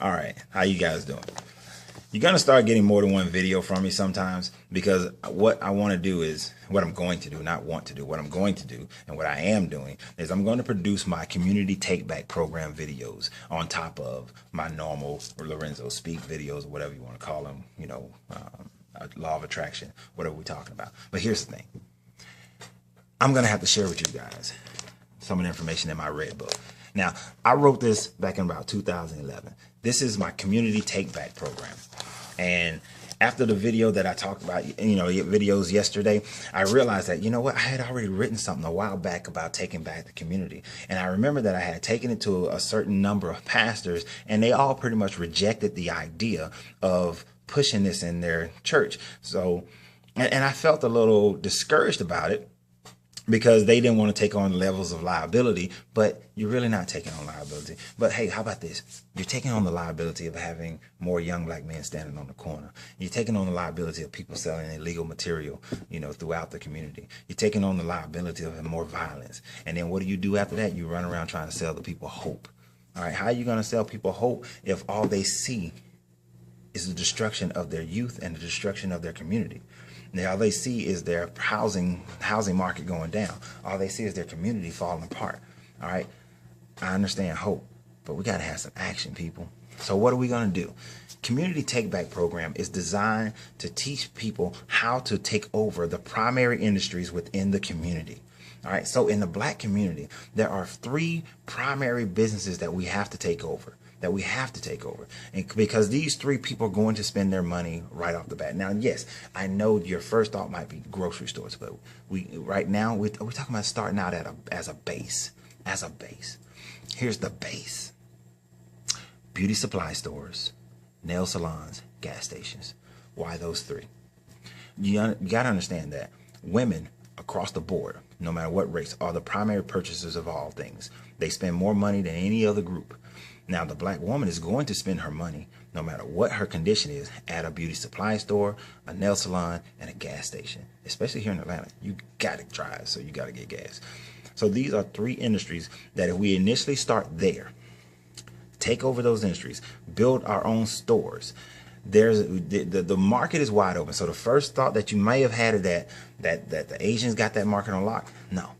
All right, how you guys doing? You're gonna start getting more than one video from me sometimes, because what I want to do is what I'm going to do, not want to do. What I'm going to do and what I am doing is I'm going to produce my community take back program videos on top of my normal Lorenzo Speak videos, or whatever you want to call them. Law of attraction, whatever we're talking about. But here's the thing: I'm gonna have to share with you guys some of the information in my red book. Now, I wrote this back in about 2011. This is my community take back program. And after the video that I talked about, videos yesterday, I realized that, I had already written something a while back about taking back the community. And I remember that I had taken it to a certain number of pastors, and they all pretty much rejected the idea of pushing this in their church. So, and I felt a little discouraged about it, because they didn't want to take on levels of liability. But you're really not taking on liability. But hey, how about this? You're taking on the liability of having more young black men standing on the corner. You're taking on the liability of people selling illegal material, throughout the community. You're taking on the liability of more violence. And then what do you do after that? You run around trying to sell the people hope. All right, how are you going to sell people hope if all they see is the destruction of their youth and the destruction of their community? Now, all they see is their housing market going down. All they see is their community falling apart. All right, I understand hope, but we got to have some action, people. So what are we going to do? Community Take Back program is designed to teach people how to take over the primary industries within the community. All right, so in the black community, there are 3 primary businesses that we have to take over. And because these 3 people are going to spend their money right off the bat. Now, yes, I know your first thought might be grocery stores, but right now we're talking about starting out as a base. Here's the base: beauty supply stores, nail salons, gas stations. Why those 3? You got to understand that women across the board, no matter what race, are the primary purchasers of all things. They spend more money than any other group. Now, the black woman is going to spend her money, no matter what her condition is, at a beauty supply store, a nail salon, and a gas station. Especially here in Atlanta, you got to drive, so you got to get gas. So these are 3 industries that if we initially start there, take over those industries, build our own stores, the market is wide open. So the first thought that you may have had of that the Asians got that market on lock, no.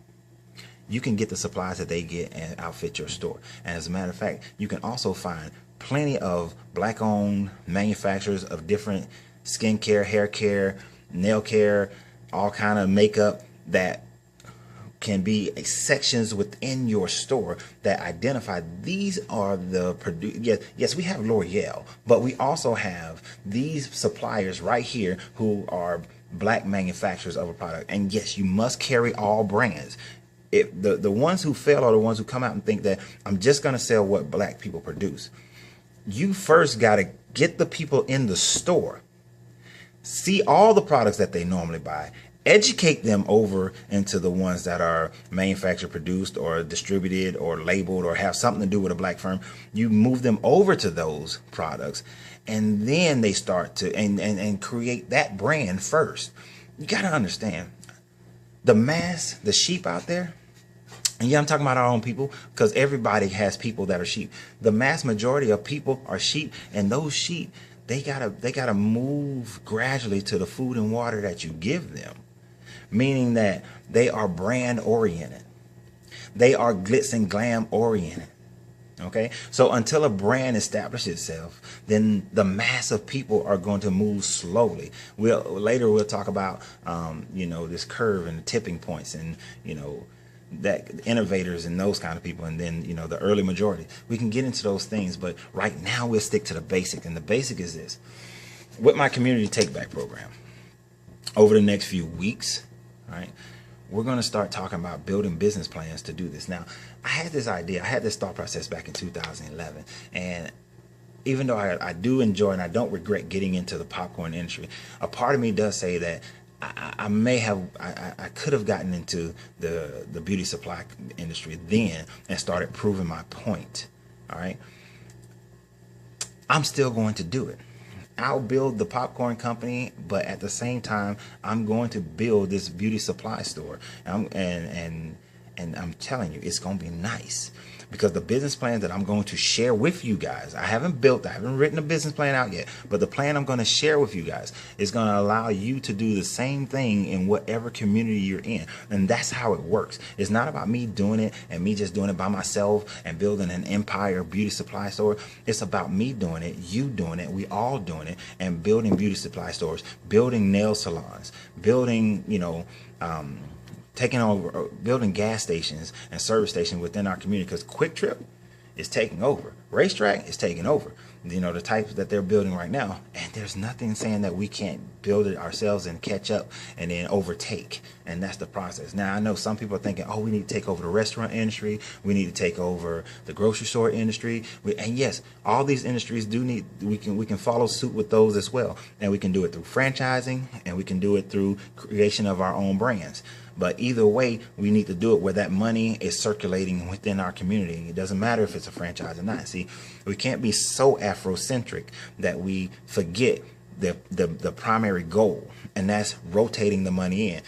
You can get the supplies that they get and outfit your store. And as a matter of fact, you can also find plenty of black-owned manufacturers of different skincare, hair care, nail care, all kind of makeup that can be sections within your store that identify these are the yes, we have L'Oreal, but we also have these suppliers right here who are black manufacturers of a product. And yes, you must carry all brands. The ones who fail are the ones who come out and think that I'm just going to sell what black people produce. You first got to get the people in the store, see all the products that they normally buy, educate them over into the ones that are manufactured, produced, or distributed, or labeled, or have something to do with a black firm. You move them over to those products, and then they start to and create that brand first. You got to understand, the sheep out there. And yeah, I'm talking about our own people, because everybody has people that are sheep. The mass majority of people are sheep, and those sheep, they gotta move gradually to the food and water that you give them, meaning that they are brand oriented, they are glitz and glam oriented. Okay, so until a brand establishes itself, then the mass of people are going to move slowly. Later we'll talk about this curve and the tipping points, and that innovators and those kind of people, and then the early majority. We can get into those things, but right now we'll stick to the basic. And the basic is this: with my community take back program, over the next few weeks, all right, we're going to start talking about building business plans to do this. Now, I had this idea, I had this thought process back in 2011, and even though I do enjoy and I don't regret getting into the popcorn industry, a part of me does say that I could have gotten into the beauty supply industry then and started proving my point. All right, I'm still going to do it. I'll build the popcorn company, but at the same time, I'm going to build this beauty supply store. And I'm telling you, it's going to be nice. because the business plan that I'm going to share with you guys, I haven't written a business plan out yet, but the plan I'm going to share with you guys is going to allow you to do the same thing in whatever community you're in. And that's how it works. It's not about me doing it and me just doing it by myself and building an empire beauty supply store. It's about me doing it, you doing it, we all doing it, and building beauty supply stores, building nail salons, building, taking over, building gas stations and service stations within our community, because Quick Trip is taking over. Racetrack is taking over. The types that they're building right now. And there's nothing saying that we can't build it ourselves and catch up and then overtake. And that's the process. Now, I know some people are thinking, oh, we need to take over the restaurant industry. We need to take over the grocery store industry. And yes, all these industries do need, we can follow suit with those as well. And we can do it through franchising, and we can do it through creation of our own brands. But either way, we need to do it where that money is circulating within our community. It doesn't matter if it's a franchise or not. See, we can't be so Afrocentric that we forget the primary goal, and that's rotating the money in.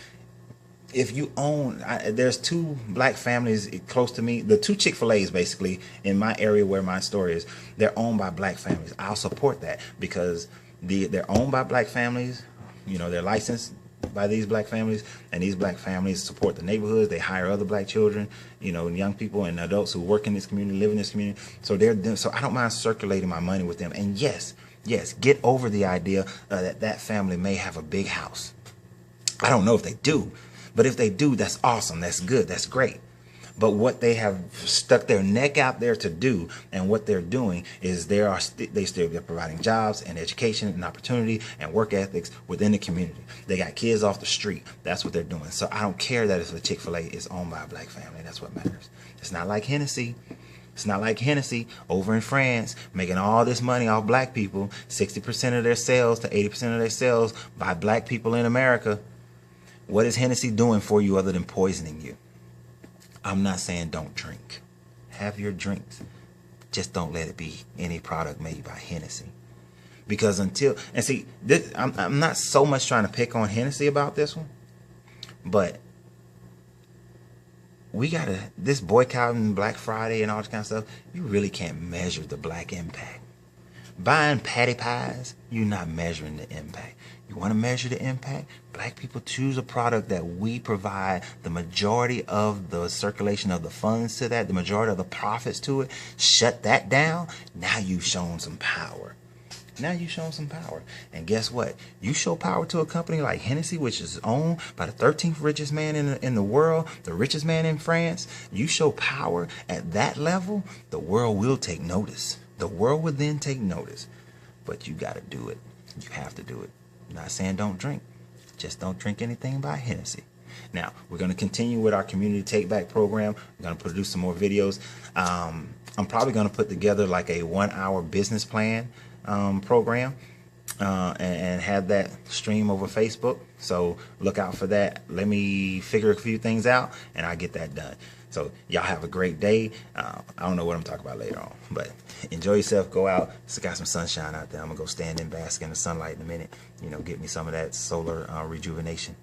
If you own, there's two black families close to me, the two Chick-fil-A's basically in my area where my store is, they're owned by black families. I'll support that because they're owned by black families. They're licensed by these black families, and these black families support the neighborhoods. They hire other black children, young people and adults who work in this community, live in this community. So so I don't mind circulating my money with them. And yes, get over the idea that family may have a big house. I don't know if they do, but if they do, that's awesome. That's good. That's great. But what they have stuck their neck out there to do, and what they're doing is they're providing jobs and education and opportunity and work ethics within the community. They got kids off the street. That's what they're doing. So I don't care that if a Chick-fil-A is owned by a black family. That's what matters. It's not like Hennessy. It's not like Hennessy over in France making all this money off black people, 60% of their sales to 80% of their sales by black people in America. What is Hennessy doing for you other than poisoning you? I'm not saying don't drink. Have your drinks. Just don't let it be any product made by Hennessy. Because I'm not so much trying to pick on Hennessy about this one, but this boycotting Black Friday and all this kind of stuff, you really can't measure the black impact. Buying patty pies, you're not measuring the impact. You want to measure the impact? Black people choose a product that we provide the majority of the circulation of the funds to that, the majority of the profits to it. Shut that down. Now you've shown some power. And guess what? You show power to a company like Hennessy, which is owned by the 13th richest man in the world, the richest man in France. You show power at that level, the world will take notice. The world would then take notice. But you got to do it. You have to do it. I'm not saying don't drink. Just don't drink anything by Hennessy. Now, we're going to continue with our community take back program. We're going to produce some more videos. I'm probably going to put together like a 1-hour business plan program and have that stream over Facebook. So look out for that. Let me figure a few things out and I'll get that done. So y'all have a great day. I don't know what I'm talking about later on, but enjoy yourself. Go out. It's got some sunshine out there. I'm going to go stand and bask in the sunlight in a minute. Get me some of that solar rejuvenation.